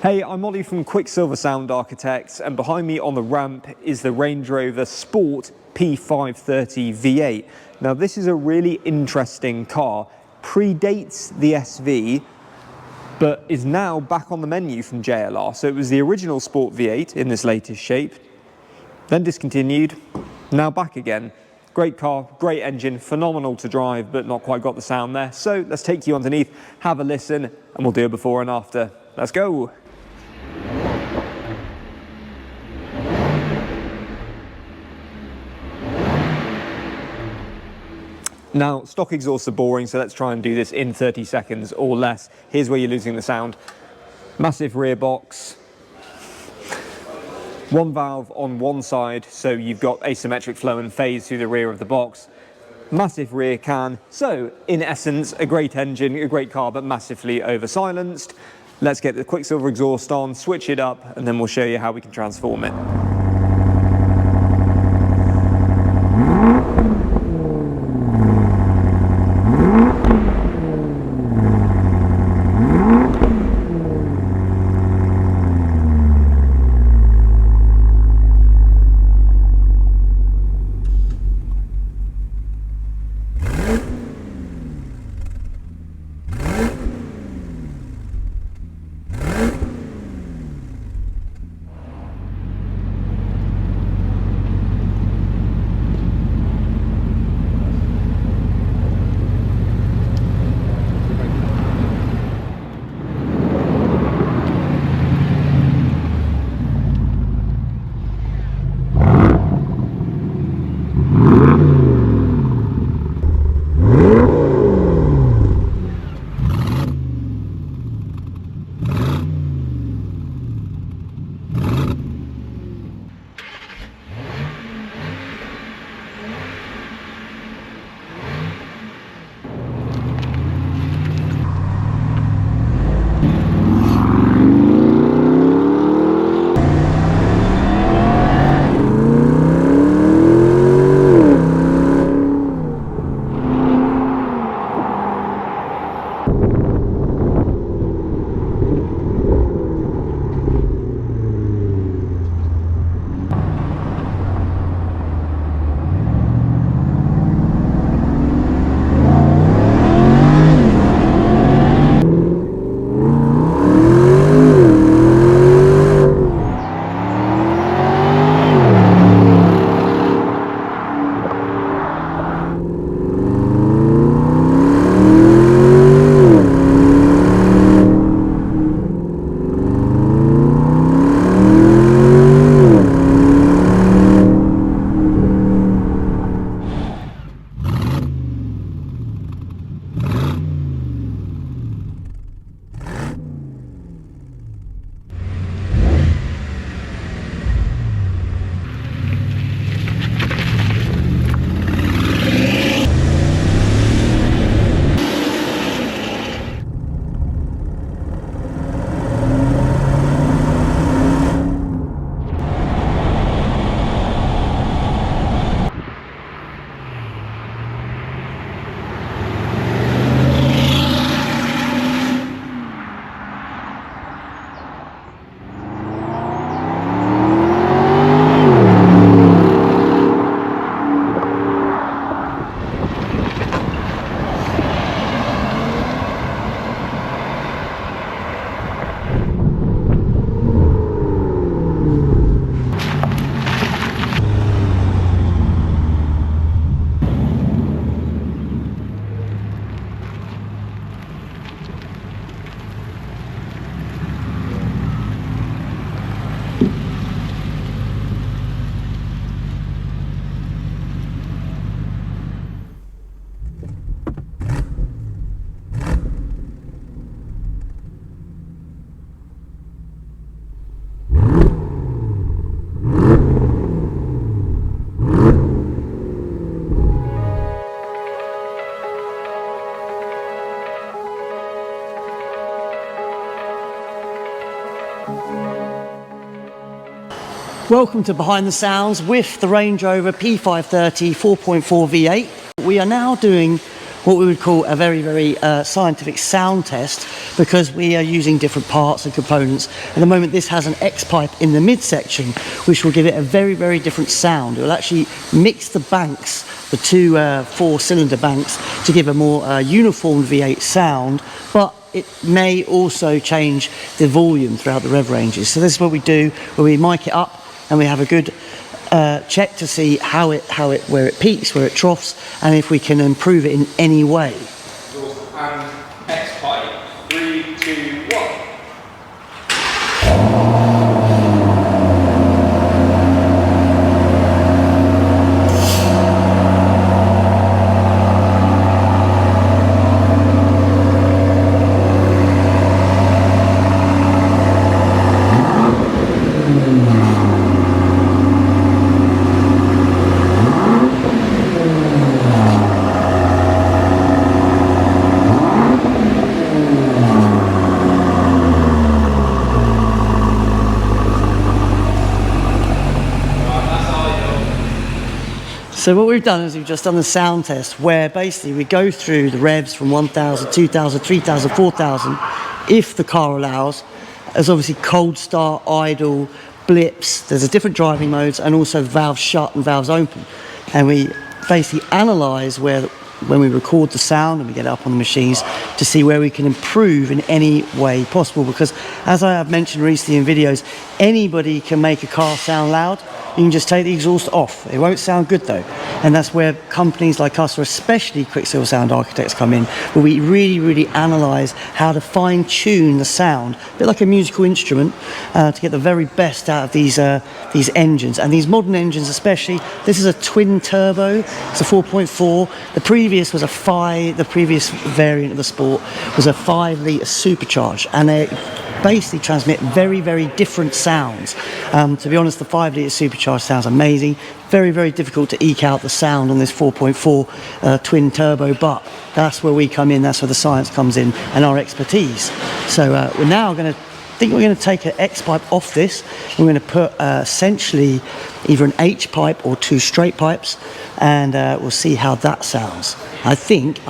Hey, I'm Ollie from QuickSilver Sound Architects, and behind me on the ramp is the Range Rover Sport P530 V8. Now this is a really interesting car, predates the SV, but is now back on the menu from JLR. So it was the original Sport V8 in this latest shape, then discontinued, now back again. Great car, great engine, phenomenal to drive, but not quite got the sound there. So let's take you underneath, have a listen, and we'll do a before and after. Let's go. Now, stock exhausts are boring, so let's try and do this in 30 seconds or less. Here's where you're losing the sound. Massive rear box. One valve on one side, so you've got asymmetric flow and phase through the rear of the box. Massive rear can. So, in essence, a great engine, a great car, but massively over-silenced. Let's get the QuickSilver exhaust on, switch it up, and then we'll show you how we can transform it. Welcome to Behind the Sounds with the Range Rover P530 4.4 V8. We are now doing what we would call a very, very scientific sound test, because we are using different parts and components. At the moment, this has an X pipe in the midsection, which will give it a very, very different sound. It will actually mix the banks, the two 4-cylinder banks, to give a more uniform V8 sound, but it may also change the volume throughout the rev ranges. So this is what we do, where we mic it up and we have a good check to see where it peaks, where it troughs, and if we can improve it in any way. X pipe. 3, 2, 1. So what we've done is we've just done the sound test, where basically we go through the revs from 1,000, 2,000, 3,000, 4,000, if the car allows. There's obviously cold start, idle, blips, there's a different driving modes, and also valves shut and valves open. And we basically analyse when we record the sound and we get it up on the machines to see where we can improve in any way possible, because as I have mentioned recently in videos, anybody can make a car sound loud. You can just take the exhaust off. It won't sound good though. And that's where companies like us, or especially QuickSilver Sound Architects, come in, where we really, really analyse how to fine-tune the sound, a bit like a musical instrument, to get the very best out of these engines. And these modern engines especially, this is a twin turbo, it's a 4.4. The previous was the previous variant of the Sport was a 5-litre supercharged, and they basically transmit very, very different sounds. To be honest, the 5-litre supercharged sounds amazing. Very, very difficult to eke out the sound on this 4.4 twin turbo, but that's where we come in, that's where the science comes in, and our expertise. So we're now going to take an X pipe off this. We're going to put essentially either an H pipe or 2 straight pipes, and we'll see how that sounds. I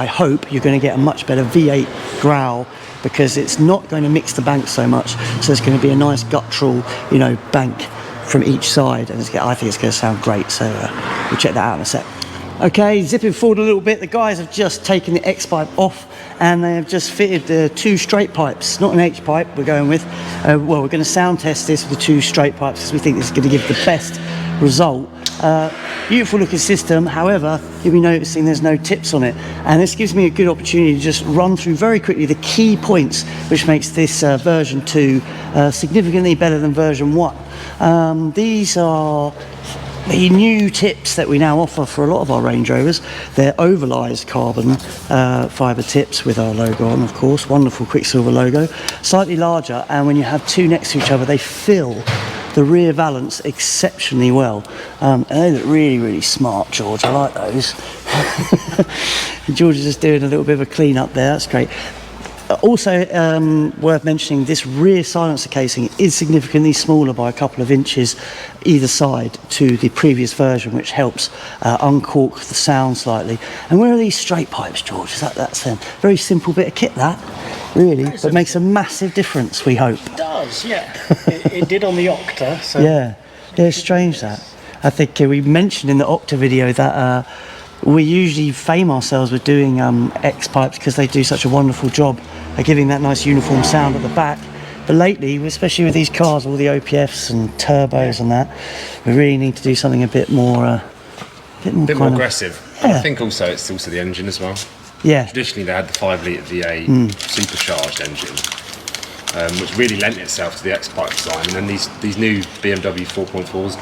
hope you're going to get a much better V8 growl, because it's not going to mix the banks so much. So it's going to be a nice guttural, bank from each side, and I think it's going to sound great. So we'll check that out in a sec. Okay, zipping forward a little bit, the guys have just taken the X pipe off, and they have just fitted the 2 straight pipes, not an H pipe we're going with. Well, we're going to sound test this with the 2 straight pipes, because we think this is going to give the best result. Beautiful looking system, however, you'll be noticing there's no tips on it, and this gives me a good opportunity to just run through very quickly the key points which makes this version 2 significantly better than version 1. These are the new tips that we now offer for a lot of our Range Rovers. They're overlised carbon fibre tips with our logo on, of course. Wonderful QuickSilver logo. Slightly larger, and when you have 2 next to each other, they fill the rear valance exceptionally well. And they look really, really smart, George. I like those. George is just doing a little bit of a clean up there. That's great. Also worth mentioning, this rear silencer casing is significantly smaller by a couple of inches either side to the previous version, which helps uncork the sound slightly. And where are these straight pipes, George? That's a very simple bit of kit, that, really, but makes a massive difference, we hope. It does, yeah. it did on the Octa. So. Yeah, it's strange that. I think we mentioned in the Octa video that we usually fame ourselves with doing X pipes because they do such a wonderful job at giving that nice uniform sound at the back. But lately, especially with these cars, all the OPFs and turbos and that, we really need to do something a bit more aggressive. Yeah. I think also it's also the engine as well. Yeah. Traditionally, they had the 5-litre V8 supercharged engine, which really lent itself to the X pipe design. And then these new BMW 4.4s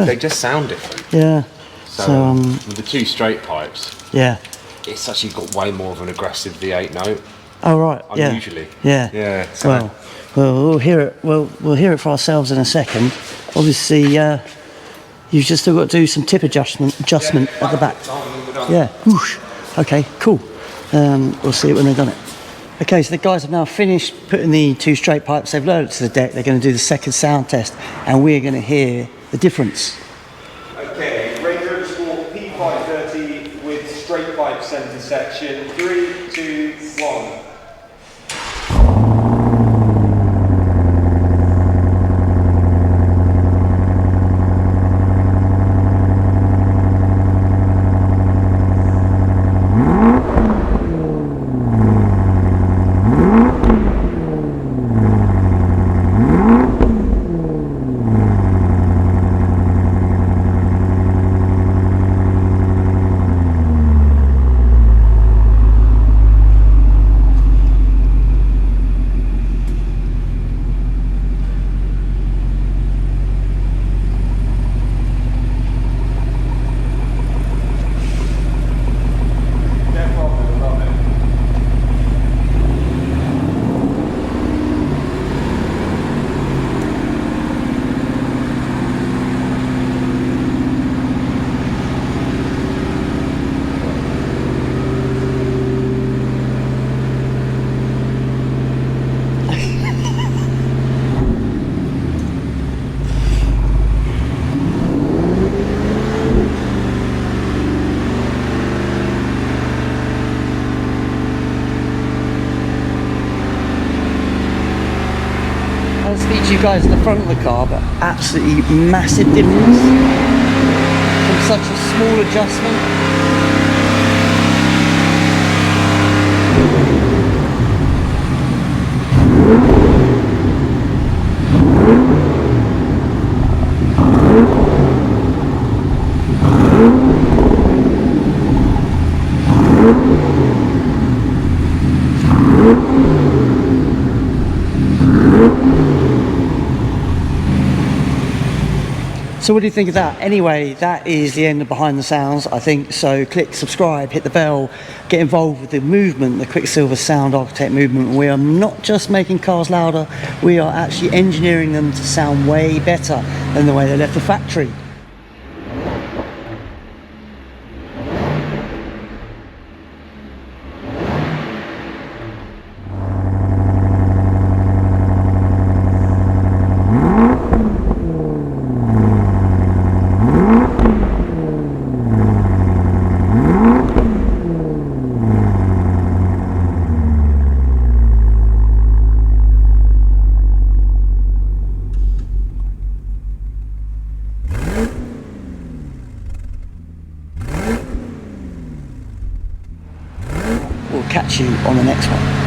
they just sound different. Yeah. So with the 2 straight pipes, yeah, it's actually got way more of an aggressive V8 note. Oh right, unusually. Yeah. Yeah. So Well, we'll hear it. We'll hear it for ourselves in a second. Obviously, you've just still got to do some tip adjustment at the back. Yeah. Whoosh. Okay. Cool. We'll see it when they've done it. Okay, so the guys have now finished putting the 2 straight pipes. They've loaded it to the deck. They're going to do the second sound test, and we're going to hear the difference. Okay, Range Rover Sport P530 ready with straight pipe centre section. 3, 2, 1. I'll speak to you guys at the front of the car, but absolutely massive difference from such a small adjustment. So what do you think of that? Anyway, that is the end of Behind the Sounds, I think. So click subscribe, hit the bell, get involved with the movement, the QuickSilver Sound Architect movement. We are not just making cars louder, we are actually engineering them to sound way better than the way they left the factory. We'll catch you on the next one.